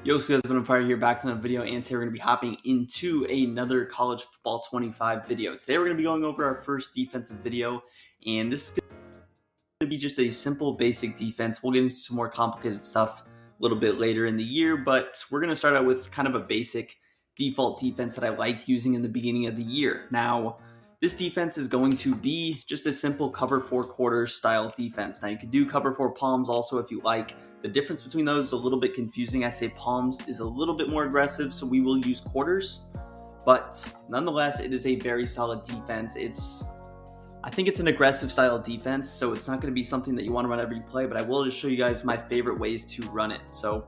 Yo, so guys, I'm Fire here back from the video, and today we're going to be hopping into another College Football 25 video. Today we're going to be going over our first defensive video, and this is going to be just a simple, basic defense. We'll get into some more complicated stuff a little bit later in the year, but we're going to start out with kind of a basic default defense that I like using in the beginning of the year. Now, this defense is going to be just a simple cover 4 quarters style defense. Now, you can do cover 4 palms also if you like. The difference between those is a little bit confusing. I say palms is a little bit more aggressive, so we will use quarters. But nonetheless, it is a very solid defense. I think it's an aggressive style defense, so it's not going to be something that you want to run every play, but I will just show you guys my favorite ways to run it. So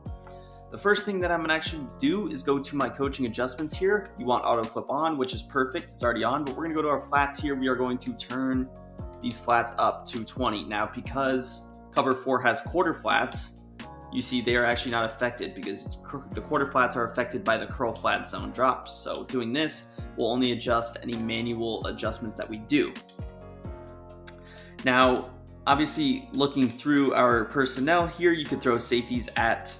the first thing that I'm going to actually do is go to my coaching adjustments here. You want auto flip on, which is perfect. It's already on, but we're going to go to our flats here. We are going to turn these flats up to 20. Now, because cover 4 has quarter flats, you see they are actually not affected because the quarter flats are affected by the curl flat zone drops. So doing this will only adjust any manual adjustments that we do. Now, obviously looking through our personnel here, you could throw safeties at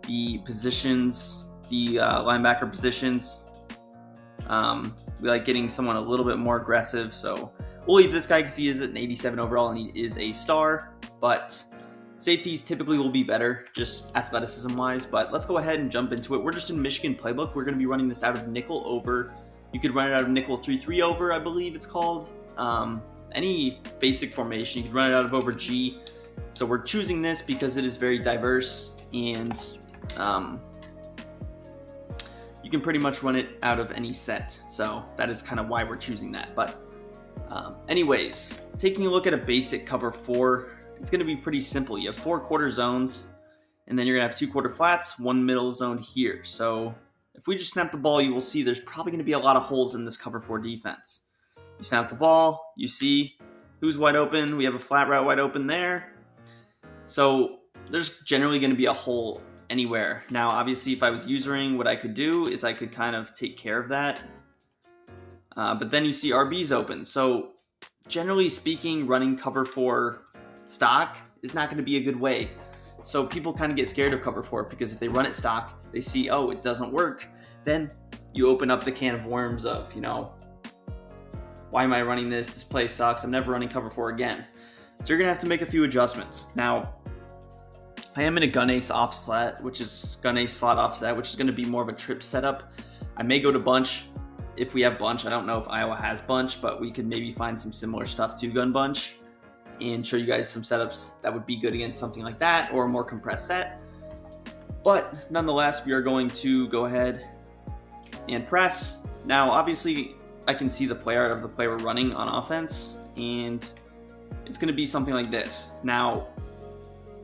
the positions, the linebacker positions. We like getting someone a little bit more aggressive. So we'll leave this guy because he is an 87 overall and he is a star, but safeties typically will be better, just athleticism-wise, but let's go ahead and jump into it. We're just in Michigan playbook. We're going to be running this out of nickel over. You could run it out of nickel 3-3 over, I believe it's called. Any basic formation, you could run it out of over G. So we're choosing this because it is very diverse, and you can pretty much run it out of any set. So that is kind of why we're choosing that. But anyways, taking a look at a basic cover 4, it's going to be pretty simple. You have 4 quarter zones, and then you're going to have 2 quarter flats, 1 middle zone here. So if we just snap the ball, you will see there's probably going to be a lot of holes in this cover 4 defense. You snap the ball, you see who's wide open. We have a flat route wide open there. So there's generally going to be a hole anywhere. Now, obviously, if I was usering, what I could do is I could kind of take care of that. But then you see RB's open. So generally speaking, running cover 4 stock is not going to be a good way. So people kind of get scared of cover 4 because if they run it stock, they see, oh, it doesn't work. Then you open up the can of worms of, why am I running this? This play sucks. I'm never running cover 4 again. So you're going to have to make a few adjustments. Now, I am in a gun ace offset, which is gun ace slot offset, which is going to be more of a trip setup. I may go to bunch if we have bunch. I don't know if Iowa has bunch, but we could maybe find some similar stuff to gun bunch and show you guys some setups that would be good against something like that or a more compressed set. But nonetheless, we are going to go ahead and press. Now, obviously, I can see the play art of the play we're running on offense, and it's going to be something like this. Now,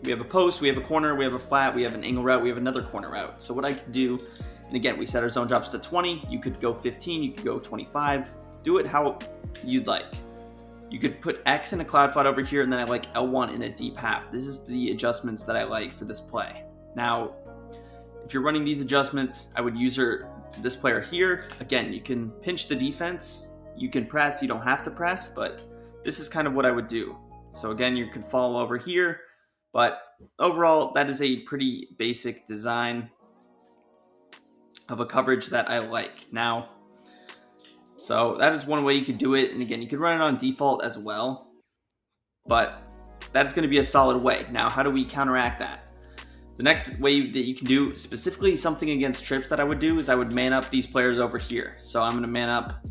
we have a post, we have a corner, we have a flat, we have an angle route, we have another corner route. So what I could do, and again, we set our zone drops to 20. You could go 15, you could go 25. Do it how you'd like. You could put X in a cloud flat over here, and then I like L1 in a deep half. This is the adjustments that I like for this play. Now, if you're running these adjustments, I would use this player here. Again, you can pinch the defense. You can press. You don't have to press, but this is kind of what I would do. So again, you could follow over here, but overall, that is a pretty basic design of a coverage that I like. Now, so that is one way you could do it. And again, you could run it on default as well, but that is going to be a solid way. Now, how do we counteract that? The next way that you can do specifically something against trips that I would do is I would man up these players over here. So I'm going to man up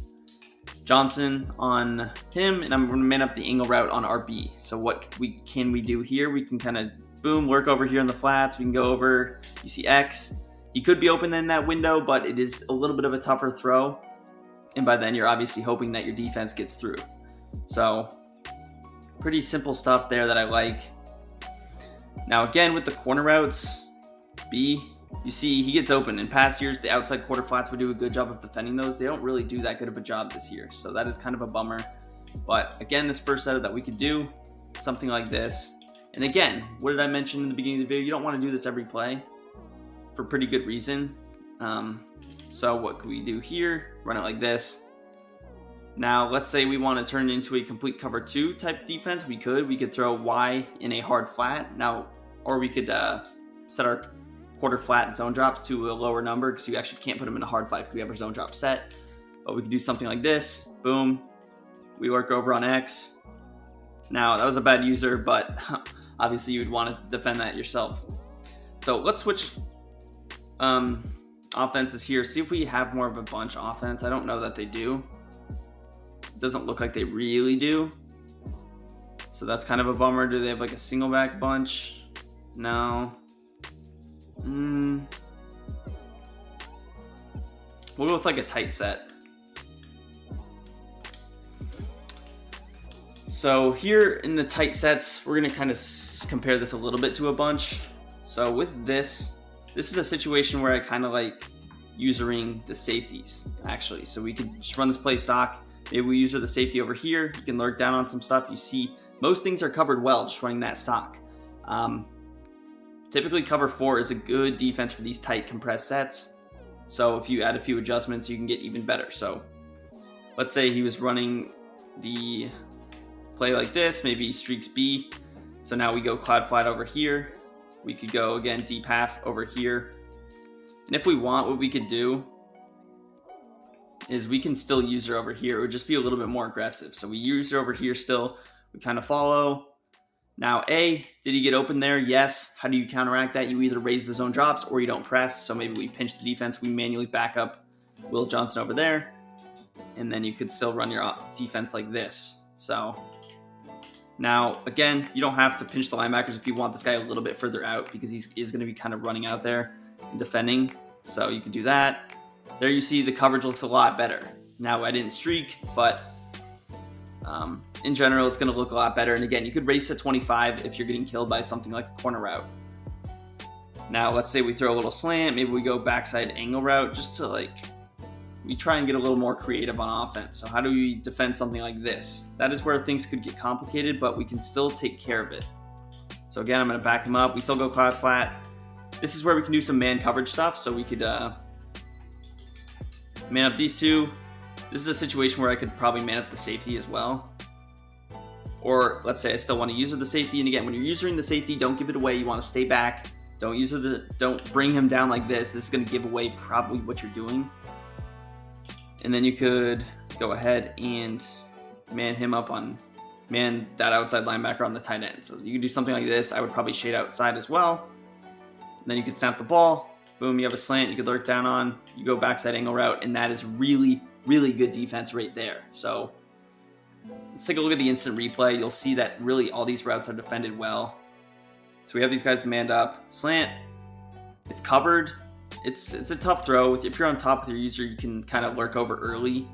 Johnson on him, and I'm going to man up the angle route on RB. So what can we do here? We can kind of boom, work over here in the flats. We can go over, you see X. He could be open in that window, but it is a little bit of a tougher throw. And by then, you're obviously hoping that your defense gets through. So, pretty simple stuff there that I like. Now, again, with the corner routes, B, you see he gets open. In past years, the outside quarter flats would do a good job of defending those. They don't really do that good of a job this year. So that is kind of a bummer. But again, this first setup that we could do, something like this. And again, what did I mention in the beginning of the video? You don't want to do this every play for pretty good reason. So what could we do here? Run it like this. Now, let's say we want to turn it into a complete cover 2 type defense. We could throw Y in a hard flat. Now, or we could set our quarter flat zone drops to a lower number because you actually can't put them in a hard flat because we have our zone drop set. But we can do something like this. Boom. We lurk over on X. Now, that was a bad user, but obviously you would want to defend that yourself. So let's switch offenses here. See if we have more of a bunch offense. I don't know that they do. It doesn't look like they really do. So that's kind of a bummer. Do they have like a single back bunch? No. We'll go with like a tight set. So here in the tight sets, we're going to kind of compare this a little bit to a bunch. So with this is a situation where I kind of like usering the safeties, actually. So we could just run this play stock. Maybe we user the safety over here. You can lurk down on some stuff. You see most things are covered well just running that stock. Typically cover 4 is a good defense for these tight compressed sets. So if you add a few adjustments, you can get even better. So let's say he was running the play like this, maybe streaks B. So now we go cloud flat over here. We could go again deep half over here. And if we want, what we could do is we can still use her over here. It would just be a little bit more aggressive. So we use her over here still. We kind of follow. Now A, did he get open there? Yes. How do you counteract that? You either raise the zone drops or you don't press. So maybe we pinch the defense. We manually back up Will Johnson over there. And then you could still run your defense like this. So now, again, you don't have to pinch the linebackers if you want this guy a little bit further out because he is going to be kind of running out there and defending. So you can do that. There you see the coverage looks a lot better. Now, I didn't streak, but in general, it's going to look a lot better. And again, you could race to 25 if you're getting killed by something like a corner route. Now, let's say we throw a little slant. Maybe we go backside angle route just to like, we try and get a little more creative on offense. So how do we defend something like this? That is where things could get complicated, but we can still take care of it. So again, I'm going to back him up. We still go cloud flat. This is where we can do some man coverage stuff. So we could man up these two. This is a situation where I could probably man up the safety as well. Or let's say I still want to use the safety. And again, when you're using the safety, don't give it away. You want to stay back. Don't bring him down like this. This is going to give away probably what you're doing. And then you could go ahead and man that outside linebacker on the tight end. So you could do something like this. I would probably shade outside as well. And then you could snap the ball. Boom, you have a slant you could lurk down on. You go backside angle route, and that is really, really good defense right there. So let's take a look at the instant replay. You'll see that really all these routes are defended well. So we have these guys manned up. Slant, it's covered. It's a tough throw. If you're on top with your user, you can kind of lurk over early.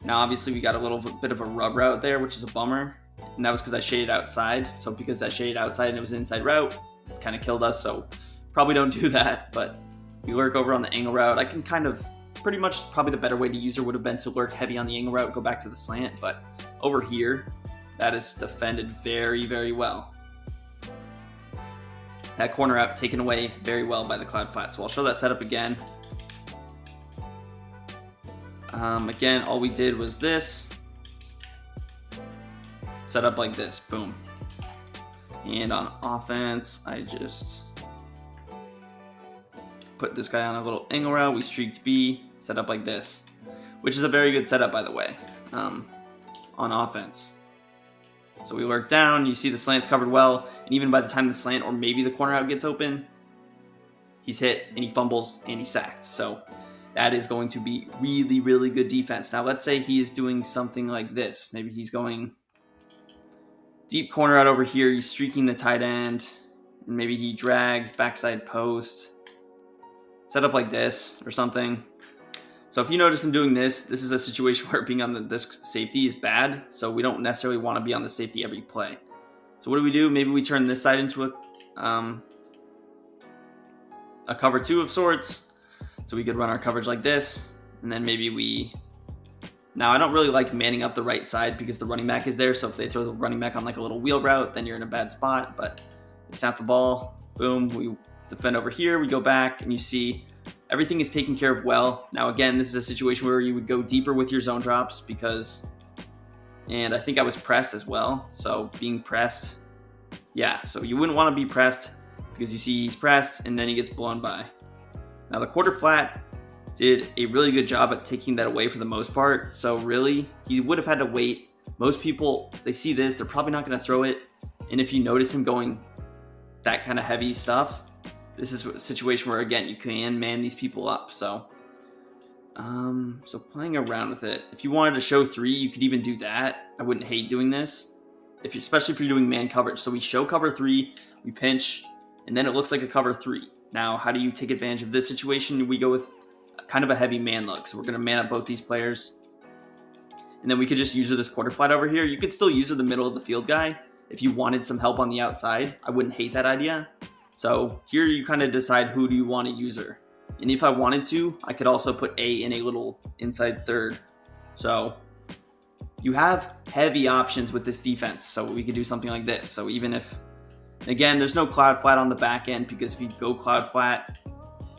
Now, obviously, we got a little bit of a rub route there, which is a bummer. And that was because I shaded outside. So because I shaded outside and it was an inside route, it kind of killed us. So probably don't do that. But you lurk over on the angle route. I can kind of pretty much probably the better way to use her would have been to lurk heavy on the angle route, go back to the slant. But over here, that is defended very, very well. That corner out taken away very well by the cloud flat. So I'll show that setup again. Again, all we did was this. Set up like this, boom. And on offense, I just put this guy on a little angle route. We streaked B, set up like this, which is a very good setup, by the way, on offense. So we lurk down, you see the slant's covered well, and even by the time the slant or maybe the corner out gets open, he's hit and he fumbles and he's sacked. So that is going to be really, really good defense. Now let's say he is doing something like this. Maybe he's going deep corner out over here, he's streaking the tight end, and maybe he drags backside post, set up like this or something. So if you notice him doing this is a situation where being on this safety is bad. So we don't necessarily want to be on the safety every play. So what do? Maybe we turn this side into a cover 2 of sorts. So we could run our coverage like this. And then maybe now I don't really like manning up the right side because the running back is there. So if they throw the running back on like a little wheel route, then you're in a bad spot. But we snap the ball, boom, we defend over here, we go back, and you see everything is taken care of well. Now, again, this is a situation where you would go deeper with your zone drops and I think I was pressed as well. So being pressed, yeah, so you wouldn't want to be pressed because you see he's pressed and then he gets blown by. Now the quarter flat did a really good job at taking that away for the most part. So really, he would have had to wait. Most people, they see this, they're probably not going to throw it. And if you notice him going that kind of heavy stuff, this is a situation where, again, you can man these people up. So playing around with it. If you wanted to show 3, you could even do that. I wouldn't hate doing this, especially if you're doing man coverage. So we show cover 3, we pinch, and then it looks like a cover 3. Now, how do you take advantage of this situation? We go with kind of a heavy man look. So we're going to man up both these players. And then we could just use this quarter flat over here. You could still use the middle of the field guy if you wanted some help on the outside. I wouldn't hate that idea. So here you kind of decide who do you want to use her. And if I wanted to, I could also put A in a little inside third. So you have heavy options with this defense. So we could do something like this. So even if, again, there's no cloud flat on the back end, because if you go cloud flat,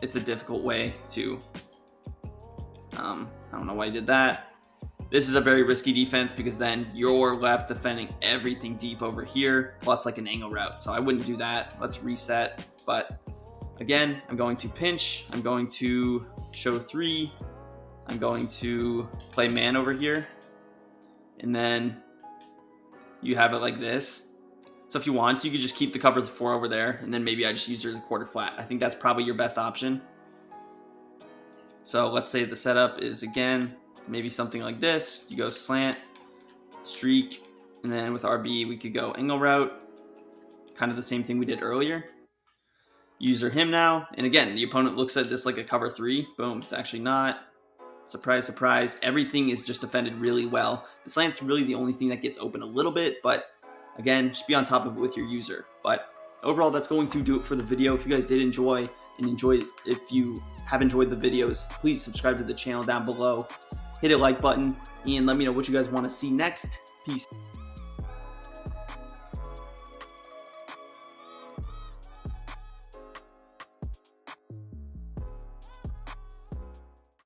it's a difficult way to, I don't know why you did that. This is a very risky defense because then you're left defending everything deep over here, plus like an angle route. So I wouldn't do that. Let's reset. But again, I'm going to pinch. I'm going to show 3. I'm going to play man over here. And then you have it like this. So if you want to, you could just keep the cover 4 over there. And then maybe I just use her as a quarter flat. I think that's probably your best option. So let's say the setup is, again, maybe something like this. You go slant, streak, and then with RB, we could go angle route. Kind of the same thing we did earlier. User him now. And again, the opponent looks at this like a cover 3. Boom, it's actually not. Surprise, surprise. Everything is just defended really well. The slant's really the only thing that gets open a little bit, but again, just be on top of it with your user. But overall, that's going to do it for the video. If you guys did enjoy if you have enjoyed the videos, please subscribe to the channel down below. Hit a like button and let me know what you guys want to see next. Peace.